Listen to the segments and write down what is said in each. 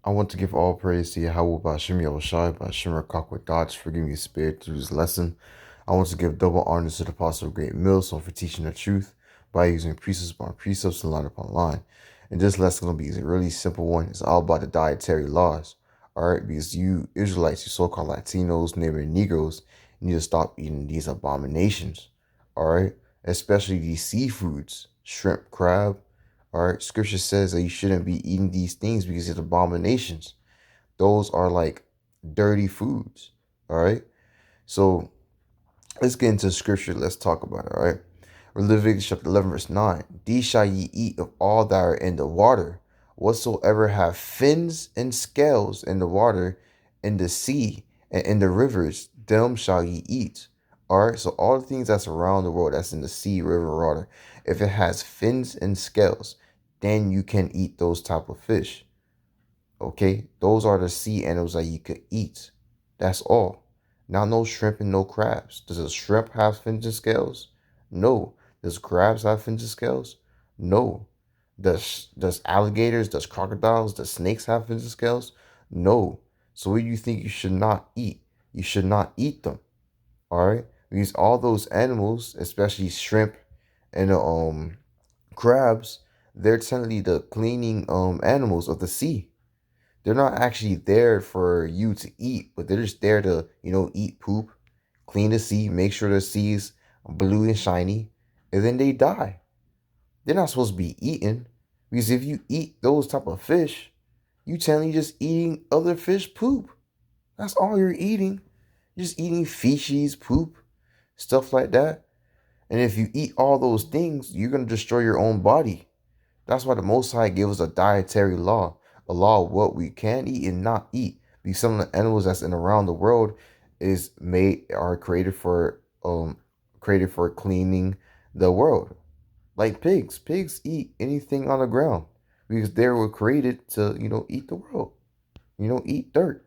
I want to give all praise to YAHAWAH, BAHASHAM, BAHASHAM, QADASH for giving me spirit through this lesson. I want to give double honor to the Apostle of Great Millstone for teaching the truth by using precepts upon precepts and line upon line. And this lesson is going to be a really simple one. It's all about the dietary laws. All right, because you Israelites, you so-called Latinos, neighboring Negroes, need to stop eating these abominations. All right, especially these seafoods, shrimp, crab. All right, scripture says that you shouldn't be eating these things because it's abominations. Those are like dirty foods. All right, so let's get into scripture. Let's talk about it. All right, Leviticus chapter 11, verse 9. These shall ye eat of all that are in the water, whatsoever have fins and scales in the water, in the sea, and in the rivers, them shall ye eat. All right, so all the things that's around the world, that's in the sea, river, water, if it has fins and scales, then you can eat those type of fish. Okay, those are the sea animals that you could eat. That's all. Now, no shrimp and no crabs. Does a shrimp have fins and scales? No. Does crabs have fins and scales? No. Does alligators, does crocodiles, does snakes have fins and scales? No. So what do you think you should not eat? You should not eat them. All right, because all those animals, especially shrimp and crabs, they're technically the cleaning animals of the sea. They're not actually there for you to eat, but they're just there to, eat poop, clean the sea, make sure the sea is blue and shiny, and then they die. They're not supposed to be eaten because if you eat those type of fish, you technically just eating other fish poop. That's all you're eating. You're just eating feces, poop, stuff like that. And if you eat all those things, you're going to destroy your own body. That's why the Most High gives us a dietary law, a law of what we can eat and not eat. Because some of the animals that's in around the world are created for cleaning the world. Like pigs. Pigs eat anything on the ground because they were created to, eat the world. Eat dirt.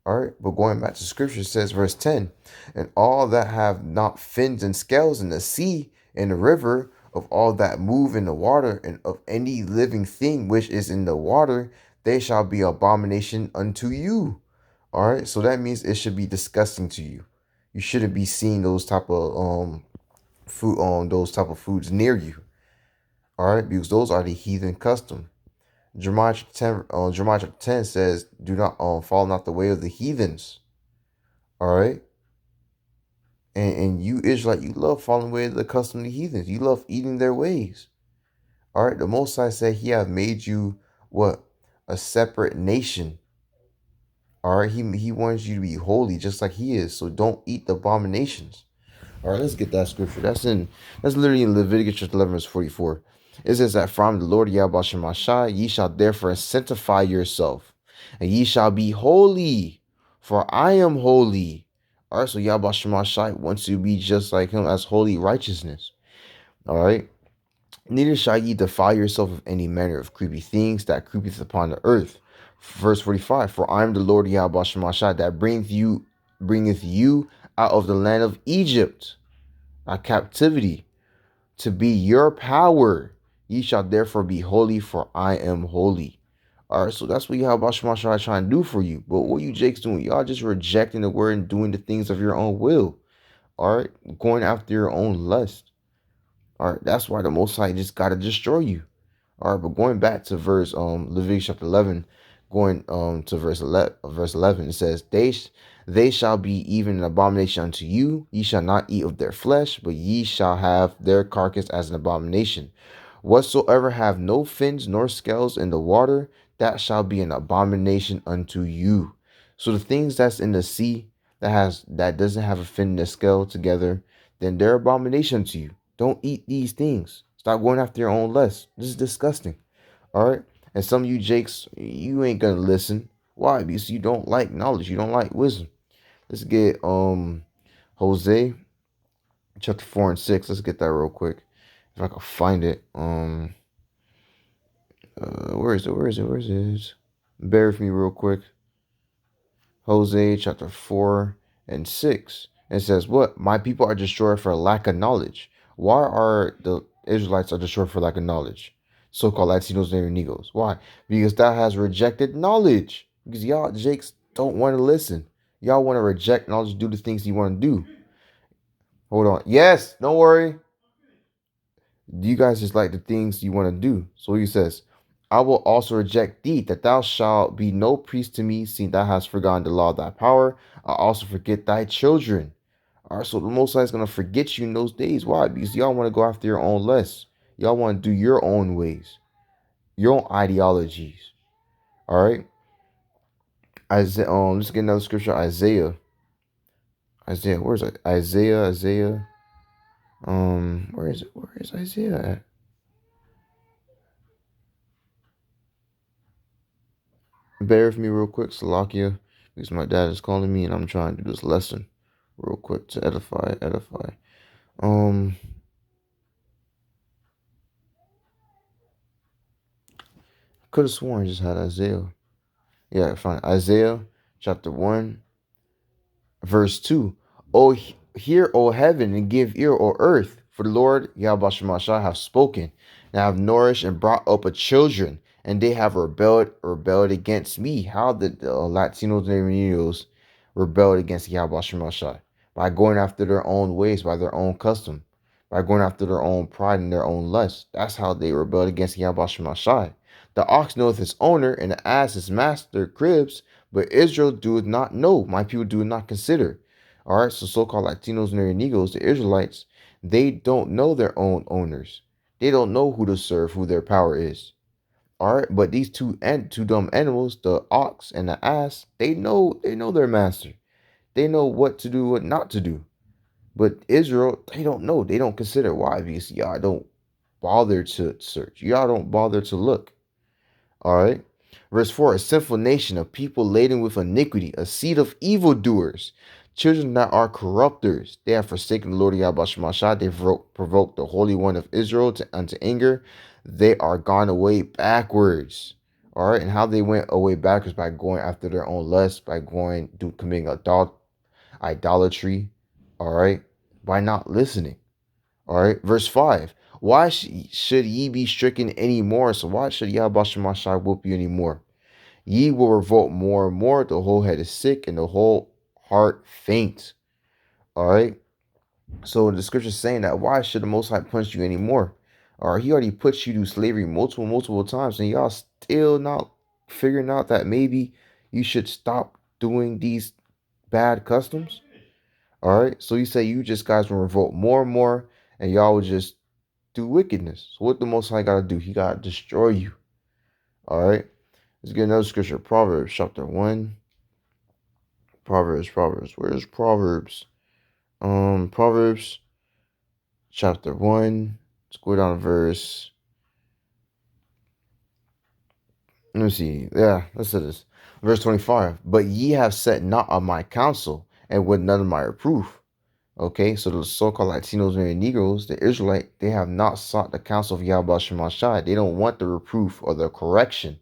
All right, but going back to scripture, it says, verse 10, and all that have not fins and scales in the sea and the river, of all that move in the water, and of any living thing which is in the water, they shall be abomination unto you. All right, so that means it should be disgusting to you. You shouldn't be seeing those type of those type of foods near you. All right, because those are the heathen custom. Jeremiah chapter 10 says, do not follow not the way of the heathens. All right. And you Israelite, you love following the way of the custom of the heathens. You love eating their ways. All right. The Most High said he have made you what? A separate nation. All right. He wants you to be holy just like he is. So don't eat the abominations. All right, let's get that scripture. That's literally in Leviticus chapter 11, verse 44. It says that from the Lord YAHAWASHI, ye shall therefore sanctify yourself, and ye shall be holy, for I am holy. All right, so YAHAWASHI wants you to be just like him as holy righteousness. All right. Neither shall ye defile yourself of any manner of creepy things that creepeth upon the earth. Verse 45, for I am the Lord YAHAWASHI that bringeth you out of the land of Egypt, a captivity, to be your power. Ye shall therefore be holy, for I am holy. All right, so that's what Yahweh Shemashah trying to do for you. But what you Jakes doing? Y'all just rejecting the word and doing the things of your own will. All right, going after your own lust. All right, that's why the Most High just got to destroy you. All right, but going back to verse Leviticus chapter 11, going to verse 11, it says, they shall be even an abomination unto you. Ye shall not eat of their flesh, but ye shall have their carcass as an abomination. Whatsoever have no fins nor scales in the water, that shall be an abomination unto you. So the things that's in the sea that doesn't have a fin and a scale together, then they're abomination to you. Don't eat these things. Stop going after your own lust. This is disgusting. All right. And some of you Jakes, you ain't gonna listen. Why? Because you don't like knowledge. You don't like wisdom. Let's get Hosea chapter 4 and 6. Let's get that real quick. If I can find it. Where is it? Where is it? Where is it? Bear with me real quick. Hosea chapter 4 and 6. It says, what? My people are destroyed for lack of knowledge. Why are the Israelites are destroyed for lack of knowledge? so-called Latinos and Negroes. Why? Because that has rejected knowledge. Because y'all Jakes don't want to listen. Y'all want to reject knowledge, do the things you want to do. Hold on. Yes, don't worry. You guys just like the things you want to do. So he says, I will also reject thee, that thou shalt be no priest to me, seeing thou hast forgotten the law of thy power. I also forget thy children. All right, so the Most High is going to forget you in those days. Why? Because y'all want to go after your own lusts. Y'all want to do your own ways, your own ideologies. All right. Isaiah, let's get another scripture. Isaiah, where's it? Isaiah. Where is it? Where is Isaiah at? Bear with me real quick, Salakia, because my dad is calling me and I'm trying to do this lesson real quick to edify. Um, could have sworn I just had Isaiah. Yeah, fine. Isaiah chapter 1, verse 2. Oh, hear, O heaven, and give ear, O earth, for the Lord Yahawah have spoken, and I have nourished and brought up a children, and they have rebelled against me. How did the Latinos and Negroes rebelled against Yahawah? By going after their own ways, by their own custom, by going after their own pride and their own lust. That's how they rebelled against Yahawah. The ox knoweth his owner, and the ass his master cribs, but Israel doeth not know, my people do not consider. All right, so so-called Latinos and Negroes, the Israelites, they don't know their own owners. They don't know who to serve, who their power is. All right, but these two dumb animals, the ox and the ass, they know their master. They know what to do, what not to do. But Israel, they don't know. They don't consider. Why? Because y'all don't bother to search. Y'all don't bother to look. All right. Verse 4, a sinful nation, a people laden with iniquity, a seed of evildoers, children that are corrupters. They have forsaken the Lord Yahawah. They provoked the Holy One of Israel unto anger. They are gone away backwards. All right. And how they went away backwards? By going after their own lust, by committing idolatry. All right. By not listening. All right. Verse 5. Why should ye be stricken anymore? So why should Yahawah whoop you anymore? Ye will revolt more and more. The whole head is sick and the whole heart faint. All right. So the scripture is saying that why should the Most High punish you anymore? All right. He already put you to slavery multiple times, and y'all still not figuring out that maybe you should stop doing these bad customs. All right. So you say you just guys will revolt more and more, and y'all will just do wickedness. So what the Most High got to do? He got to destroy you. All right. Let's get another scripture. Proverbs chapter 1. Proverbs. Where's Proverbs? Proverbs chapter 1. Let's go down to verse. Let me see. Yeah, let's do this. Verse 25. But ye have set not on my counsel, and would none of my reproof. Okay, so the so-called Latinos and Negroes, the Israelite, they have not sought the counsel of Yahawah. They don't want the reproof or the correction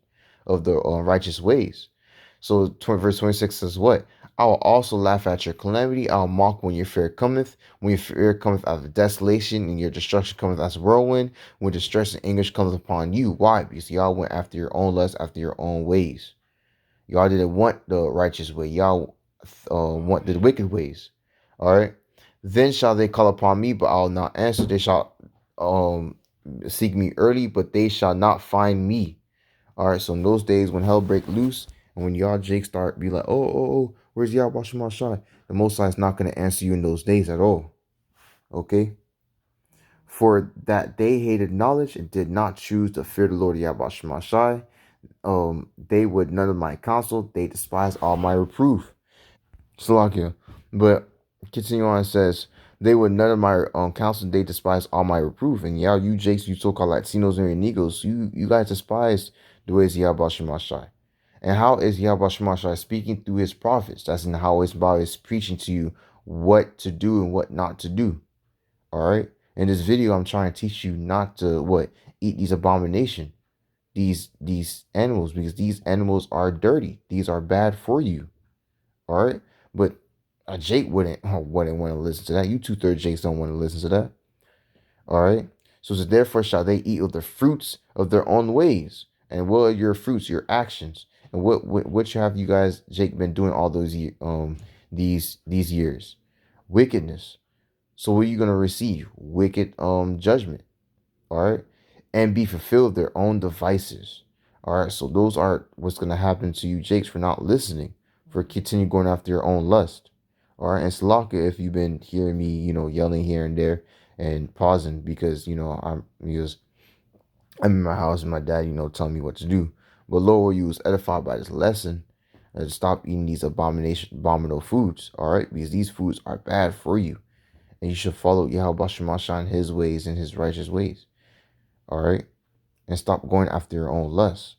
of the righteous ways. So verse 26 says what? I will also laugh at your calamity. I will mock when your fear cometh. When your fear cometh out of desolation, and your destruction cometh as a whirlwind. When distress and anguish cometh upon you. Why? Because y'all went after your own lust, after your own ways. Y'all didn't want the righteous way. Y'all want the wicked ways. All right. Then shall they call upon me, but I will not answer. They shall seek me early, but they shall not find me. All right. So in those days when hell break loose, and when y'all Jake start be like, oh, where's Yahawah? The Most High is not going to answer you in those days at all. Okay. For that they hated knowledge and did not choose to fear the Lord Yahawah. They would none of my counsel. They despise all my reproof. Salakia. But continue on, it says, they would none of my counsel, they despise all my reproof. And y'all, you Jakes, you so-called Latinos and Negroes, you guys despise the ways of Yahawah. And how is Yahawah speaking through his prophets? That's in how his Bible is preaching to you what to do and what not to do. All right. In this video, I'm trying to teach you not to eat these abomination, these animals, because these animals are dirty. These are bad for you. All right. But a Jake wouldn't want to listen to that. You 2/3 Jakes don't want to listen to that. All right. So therefore shall they eat of the fruits of their own ways. And what are your fruits, your actions? And what have you guys, Jake, been doing all those these years? Wickedness. So what are you gonna receive? Wicked judgment. All right, and be fulfilled their own devices. All right, so those are what's gonna happen to you, Jakes, for not listening, for continue going after your own lust. All right, and Salaka, if you've been hearing me, yelling here and there and pausing because I'm in my house and my dad, telling me what to do. But Lord, you was edified by this lesson and stop eating these abominable foods. All right, because these foods are bad for you, and you should follow Yahawah his ways and his righteous ways. All right, and stop going after your own lusts.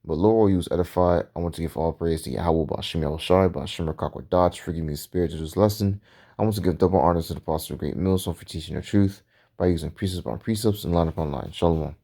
But Lord, you was edified. I want to give all praise to Yahawah, BAHASHAM, BAHASHAM, QADASH, forgive me the spirit of this lesson. I want to give double honor to the Apostle of GREATMILLSTONE for teaching the truth by using precepts upon precepts and line upon line. Shalom.